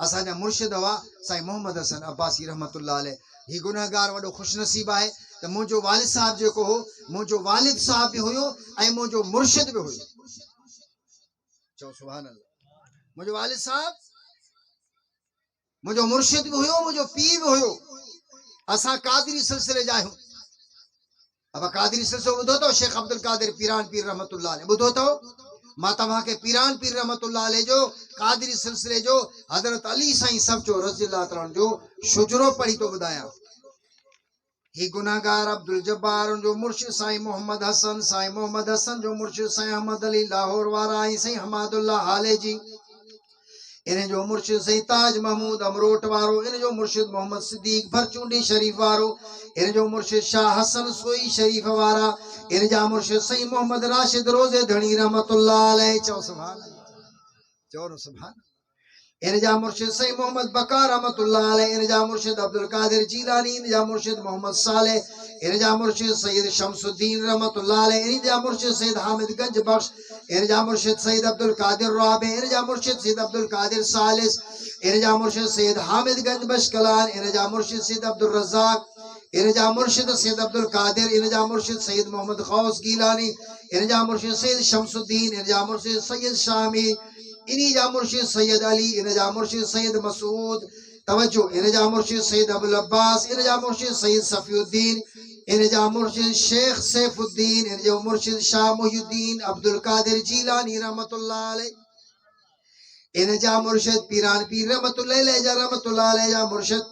असांजा मुर्शिद हुआ साईं मोहम्मद हसन अब्बासी रहमतुल्लाह अलैह। ही गुनहगार वॾो खुशनसीब आहे त मुंहिंजो वालिद साहब जेको हो, मुंहिंजो वालिद साहब बि हुयो ऐं मुंहिंजो मुर्शिद बि हुयो। चओ सुभान अल्लाह। मुंहिंजो वालिद साहब, मुंहिंजो मुर्शिद बि हुयो, मुंहिंजो पीर बि हुयो। असां कादरी सिलसिले जा आहियूं। अब कादरी सिलसिलो ॿुधो अथव? शेख अब्दुल कादिर पीरान पीर रहमतुल्लाह अलैह ॿुधो अथव? मां तव्हांखे पीरान पीर रहमतुल्लाह अलैह जो कादरी सिलसिले जो हज़रत अली साईं सभचो रज़ियल्लाहु ताला जो शुजरो पढ़ी तो ॿुधायां। ही गुनाहगार अब्दुल जब्बार जो मुर्शिद साईं मोहम्मद हसन, साईं मोहम्मद हसन जो मुर्शिद साईं अहमद अली लाहौर वारा ऐं साईं हमादुल्लाह हाले जी। इन जो मुर्शिद साईं ताज महमूद अमरोट वारो। इन जो मुर्शिद मोहम्मद सिद्दीक भरचूंडी शरीफ वारो। इन जो मुर्शिद शाह हसन सोई शरीफ वारा। इन जा मुर्शिद साईं मोहम्मद राशिद रोज़े धणी रहमतुल्लाह अलैह। चओ सुभान अल्लाह। चओ न सुभान। इन जा मुर्शिद साईं मोहम्मद बकार रहमतुल्लाह अलैह। इन जा मुर्शिद अब्दुल कादिर जीलानी। इन जा मुर्शिद मोहम्मद सालेह। इन जा मुर्शिद सैयद शमसुद्दीन रहमतुल्लाह अलैह। इन जा मुर्शिद सैयद हामिद गंज बख्श। इन जा मुर्शिद सैयद अब्दुल कादिर राबे। इन जा मुर्शिद सैयद अब्दुल कादिर सालिस। इन जा मुर्शिद सैयद हामिद गंज बशकलान। इन जा मुर्शिद सैयद अब्दुल रज़ाक। इन जा मुर्शिद सैयद अब्दुल कादिर। इन जा मुर्शिद सैयद मोहम्मद खौस गीलानी। इन जा मुर्शिद सैयद शमसुद्दीन। इन जा मुर्शिद सैयद शामी। इन्हीं जा मुर्शिद सैयद अली। इन जा मुर्शिद सैयद मसूद। तवज्जो। इन जा मुर्शिद सैयद अबुल अब्बास। इन जा मुर्शिद सैयद सफीउद्दीन। इन जा मुर्शिद शेख सैफुद्दीन। इन जो मुर्शिद शाह मुहिउद्दीन अब्दुल कादिर जीलानी रहमतुल्लाह अलैह। इन जा मुर्शिद पीरान पीर रहमतुल्लाह अलैह जा मुर्शिद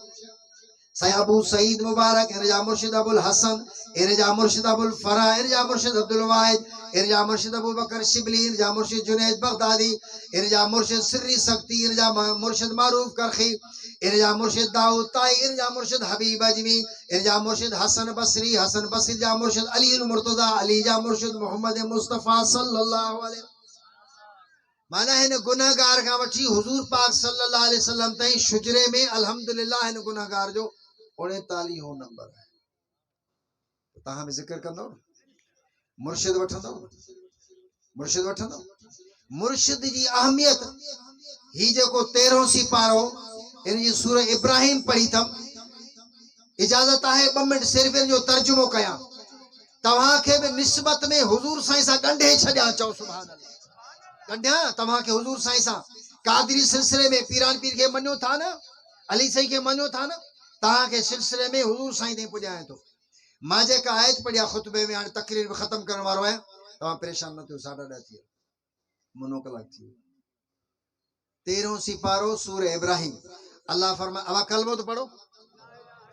साईं अबू सईद मुबारक। इन जा मुर्शिद अबुल हसन। इन जा मुर्शिद अबुल फरा। इन जा मुर्शिद अब्दुल वाहिद। इन जा मुर्शिद अबू बकर शिबली। इन जा मुर्शिद जुनैद बगदादी। इन जा मुर्शिद सिर्री सख्ती। इन जा मुर्शिद मारूफ करखी। इन जा मुर्शिद दाऊद ताई। इन जा मुर्शिद हबीब अजमी। इन जा मुर्शिद हसन बसरी। हसन बसरी जा मुर्शिद अली मुर्तजा। अली जा मुर्शिद मोहम्मद मुस्तफा सल्लल्लाहु अलैहि। माना हिन गुनहगार खां वठी हुजूर पाक सल्लल्लाहु अलैहि वसल्लम ताईं शुजरे में अल्हम्दुलिल्लाह हिन गुनहगार जो 49 नंबर है। तहां में जिक्र कंदो मुर्शिद वठंदो। मुर्शिद वठंदो। मुर्शिद जी अहमियत ही जेको 13 सिपारो इन जी सूरह इब्राहिम पढ़ी थम। इजाजत है 2 मिनट सिर्फ इन जो तर्जुमो कया तव्हां खे भी निस्बत में हुजूर साईं सा गंढे छड्या। चओ सुभान अल्लाह। गंढिया तव्हां खे हुजूर साईं सा कादरी सिलसिले में पीरान पीर के मञो था न, अली साईं के मञो था न, तव्हां खे सिलसिले में हुजूर साईं ते पुॼाए थो। मां जेका आयत पढ़िया खुतबे में हाणे तकरीर में ख़त्म करण वारो आहियां। तव्हां परेशान न थियो। 10:30 थी मुनो कलाक थी 13 सिपारो सूरह इब्राहिम। अल्लाह फरमाए अब कलमो तो पढ़ो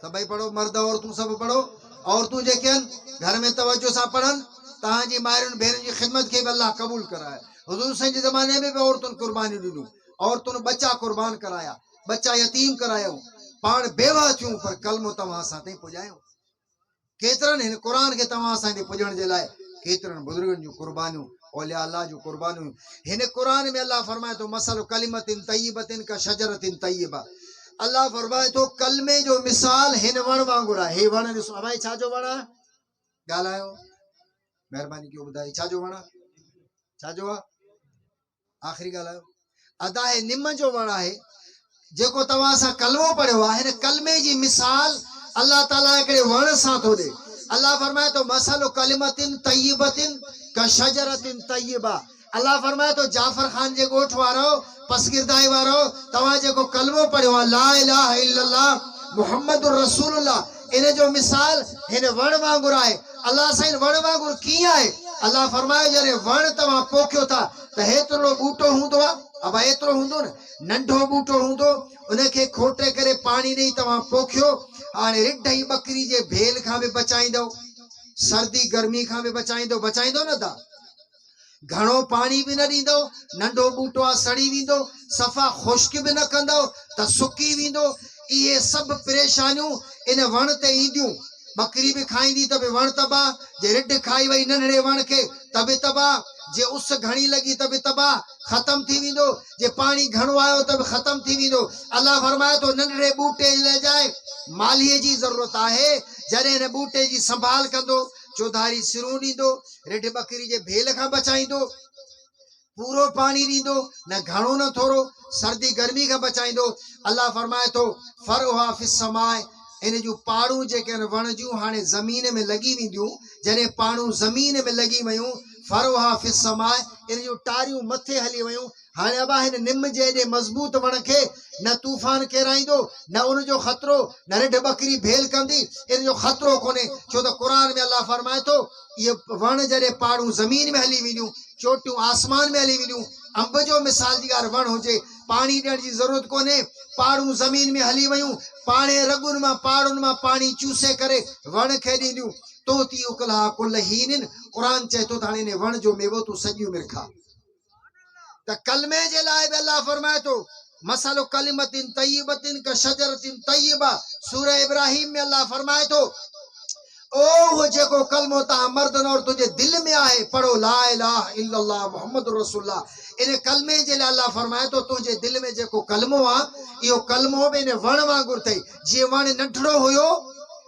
सभई पढ़ो मर्द औरतूं सब पढ़ो। औरतूं जेके घर में तवज्जो सां पढ़न तहांजी मायरुनि भेनरुनि जी खिदमत के भी अल्लाह कबूल कराए। हुजूर साईं जे ज़माने में भी औरतुनि कुर्बानी ॾिनूं। औरतुनि बच्चा कुर्बान कराया, बच्चा यतीम करायूं, पाण बेवा थियूं, पर कलमो तव्हां असां ताईं पुॼायूं। केतिरनि हिन क़ुर खे तव्हां असां ताईं पुॼण जे लाइ केतिरनि बुज़ुर्गनि जूं कुर्बानियूं, औलिया अल्लाह जूं कुर्बानियूं। हिन क़ुर में अल्लाह फरमाए थो मसल कलिमतिन तय्यबतिन का शजरतिन तय्यबा। अल्लाह फरमाए थो कलमे जो मिसाल हिन वण वांगुरु आहे। हे वण ॾिसो भाई छा जो वण आहे? ॻाल्हायो महिरबानी कयो ॿुधायो छा जो वण आहे? छा जो आहे? आख़िरी ॻाल्हायो। अदा हे निम जो वण आहे जेको तव्हां सां कलमो पढ़ियो आहे। हिन कलमे जी मिसाल अल्लाह ताला हिकिड़े वण सां थो ॾे। अल्लाह फरमाए थो मसलो कलिमतिन तय्यबतिन का शजरतिन तय्यबा। अल्लाह फरमाए थो जाफर खान जे ॻोठ वारो पसगिरदाई वारो तव्हां जेको कलमो पढ़ियो आहे ला इलाहा इल्लल्लाह मुहम्मदुर रसूलुल्लाह, इन जो मिसाल हिन वण वांगुरु आहे। अल्लाह साईं वण वांगुरु कीअं आहे? अल्लाह फरमाए जॾहिं वण तव्हां पोखियो था त हेतिरो बूटो हूंदो आहे। अब एतिरो हूंदो न, नंढो बूटो हूंदो, उनखे खोटे करे पाणी ॾेई तव्हां पोखियो। हाणे रिढ ई बकरी जे भेल खां बि बचाईंदो, सर्दी गर्मी खां बि बचाईंदो न था। घणो पाणी भी न ॾींदो, नंढो बूटो आहे सड़ी वेंदो, सफ़ा खुश्क भी न कंदो त सुकी वेंदो। इहे सभु परेशानियूं इन वण ते ईंदियूं। बकरी भी खाईंदी त बि वण तबाह, जे रिढ खाई वई नंढड़े वण खे त बि तबाह, जे उस घणी लगी त बि तबाह खत्म थी वेंदो, जे पानी घणो आयो त बि खत्म थी वेंदो। अल्लाह फरमाए थो नंढड़े बूटे ले जाए मालीअ जी ज़रूरत आहे। जॾहिं हिन बूटे जी संभाल कंदो, चौधारी सिरूं ॾींदो, रिढ बकरी जे भेल खां बचाईंदो, पूरो पानी ॾींदो, न घणो न थोरो, सर्दी गर्मी खां बचाईंदो। अल्लाह फरमाए थो फरहा फिस समाए, इन जूं पाड़ूं जेके आहिनि वण जूं हाणे ज़मीन में लॻी वेंदियूं। जॾहिं पाड़ूं ज़मीन में लॻी वयूं, फरहा फिस समाए, इन जूं टारियूं मथे हली वयूं। हाणे अबा हिन निम जे एॾे मज़बूत वण खे न तूफ़ान केराईंदो, न उनजो ख़तरो, न रिढ बकरी भेल कंदी, इन जो ख़तरो कोन्हे। छो त क़ुर में अल्लाह फरमाए थो इहे वण जॾहिं पाड़ूं ज़मीन में हली वेंदियूं, चोटियूं आसमान में हली वेंदियूं। अंब जो मिसाल जी ॻाल्हि वण हुजे, पाणी ॾियण जी ज़रूरत कोन्हे, पाड़ूं ज़मीन में हली वयूं, पाणे रगुनि मां पाड़ुनि मां पाणी चूसे करे वण खे ॾींदियूं। तो ती उकलहा कुल हीन, क़ुर चए थो त हाणे इन वण जो मेवो तूं सॼी उमिरि खा। त कलमे जे लाइ बि अल्लाह फरमाए थो मसलो कलिमतिन तय्यबतिन का शजरतिन तय्यबा। सूरह इब्राहिम में अल्लाह फरमाए थो ओ वो जेको कलमो तव्हां मर्दन और तुंहिंजे दिलि में आहे, पढ़ो ला इलाहा इल्लल्लाह मुहम्मद रसूलुल्लाह। इन कलमे जे लाइ अल्लाह फरमाए थो तुंहिंजे दिलि में जेको कलमो आहे, इहो कलमो बि इन वण वांगुरु अथई। जीअं वण नंढड़ो हुयो,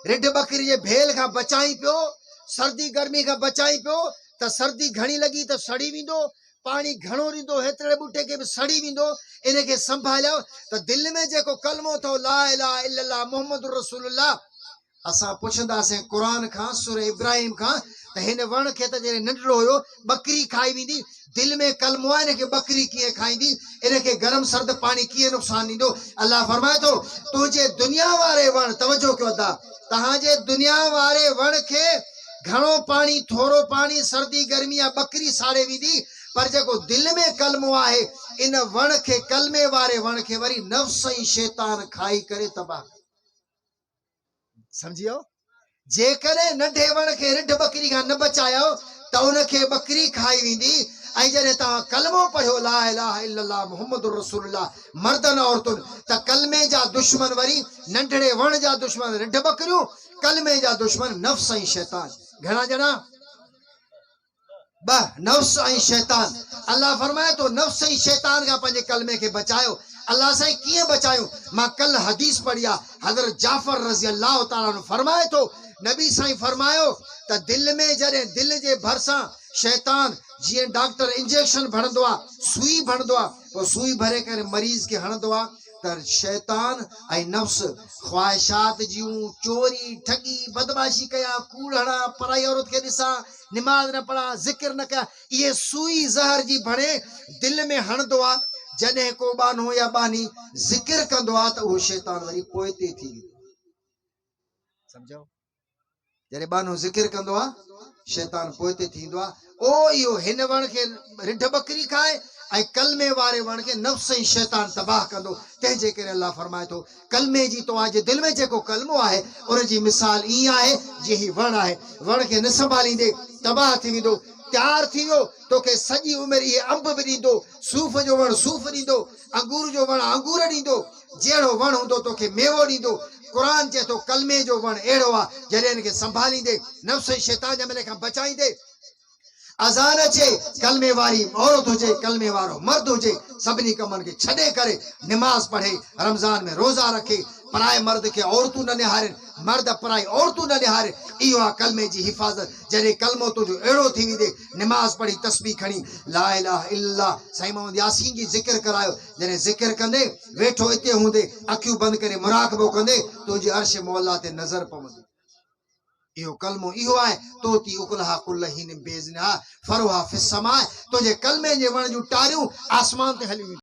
रिढ बकरी जे भेल खां बचाई पियो, सर्दी गर्मी खां बचाई पियो, त सर्दी घणी लॻी त सड़ी वेंदो, पाणी घणो ॾींदो हेतिरे बूटे खे बि सड़ी वेंदो। इनखे संभालियो त दिलि में जेको कलमो अथव ला इलाहा इल्लल्लाह मुहम्मद रसूलुल्लाह, असां पुछंदासीं क़ुर खां, सूरह इब्राहिम खां, त हिन वण खे त जॾहिं नंढड़ो हुयो बकरी खाई वेंदी, दिलि में कलमो आहे, इनखे बकरी कीअं खाईंदी, इनखे गरम सर्द पाणी कीअं नुक़सान ॾींदो। अल्लाह फरमाए थो तुंहिंजे दुनिया वारे वण, तवजो कयो अदा, तव्हांजे दुनिया वारे वण खे घणो पाणी थोरो पाणी सर्दी गर्मी या बकरी साड़े वेंदी, पर जेको दिलि में कलमो आहे, इन वण खे कलमे वारे वण खे वरी नफ़्स ऐं शैतान खाई करे तबाह। समझियो? जेकॾहिं नंढे वण खे रिढ बकरी खां न बचायो त उनखे बकरी खाई वेंदी। ऐं जॾहिं तव्हां कलमो पढ़ियो ला इलाहा इल्लल्लाह मुहम्मद रसूलुल्लाह मर्दन औरतुनि, त कलमे जा दुश्मन वरी नंढड़े वण जा दुश्मन रिढ बकरियूं, कलमे जा दुश्मन नफ़्स ऐं शैतान। घणा ॼणा? ब नफ्स ऐं शैतान। अल्लाह फरमाए थो नफ्स ऐं शैतान खां पंहिंजे कलमे खे बचायो। अल्लाह साईं कीअं बचायूं? मां कल हदीस पढ़ी आहे, हज़रत जाफ़र रज़ी अल्लाह ताला अन्हु फरमाए थो, नबी साईं फरमायो त दिलि में जॾहिं दिलि जे भरिसां शैतान, जीअं डॉक्टर इंजेक्शन भरंदो आहे, सुई भरंदो आहे, पोइ सुई भरे करे मरीज़ खे हणंदो आहे, त शैतान ऐं नफ्स ख्वाहिशात जूं, चोरी ठगी बदमाशी कया, कूड़ हणा, पराई औरत खे ॾिसां, निमाज़ न पढ़ा, ज़िक्र न कया, इहे सुई ज़हर जी भणे दिलि में हणंदो आहे। जॾहिं को बानो या बानी ज़िक्र कंदो आहे त उहो शैतान वरी पोइ ते थी वेंदो। सम्झो? जॾहिं बानो ज़िक्र कंदो आहे, शैतान पोइ ते थींदो आहे। ओ इहो हिन वण खे रिढ बकरी खाए ऐं कलमे वारे वण खे नफ़्स ऐं शैतान तबाह कंदो। तंहिंजे करे अल्लाह फरमाए थो कलमे जी तव्हांजे दिलि में जेको कलमो आहे, उनजी मिसाल ईअं आहे जीअं ही वण आहे, वण खे न संभालींदे तबाह थी वेंदो। तयारु थी वियो, तोखे सॼी उमिरि इहे अंब बि ॾींदो, सूफ़ जो वण सूफ़ ॾींदो, अंगूर जो वण अंगूर ॾींदो, जहिड़ो वण हूंदो तोखे मेवो ॾींदो। क़ुर चए थो कलमे जो वण अहिड़ो आहे जॾहिं हिनखे संभालींदे, नफ़्स ऐं शैतान जे हमले खां बचाईंदे। अज़ान अचे, कलमे वारी औरत हुजे, कलमे वारो मर्द हुजे, सभिनी कमनि खे छॾे करे निमाज़ पढ़े, रमज़ान में रोज़ा रखे, पराए मर्द खे औरतूं न निहारनि, मर्द पराई औरतूं न निहारनि। इहो आहे कलमे जी हिफ़ाज़त। जॾहिं कलमो तुंहिंजो अहिड़ो थी वेंदे, निमाज़ पढ़ी तस्बीह खणी ला इलाहा इल्लल्लाह साईं मोहम्मद यासीन जी ज़िक्र करायो, जॾहिं ज़िक्र कंदे वेठो हिते हूंदे, अखियूं बंदि करे मुराक़बो कंदे, तुंहिंजी अर्श मौला ते नज़र पवंदी। इहो कलमो इहो आहे तोती उकलहा कुल हीन बेज़ना फरहा फिस समाए, तुंहिंजे कलमे जे वण जूं टारियूं आसमान ते हली वेंदियूं।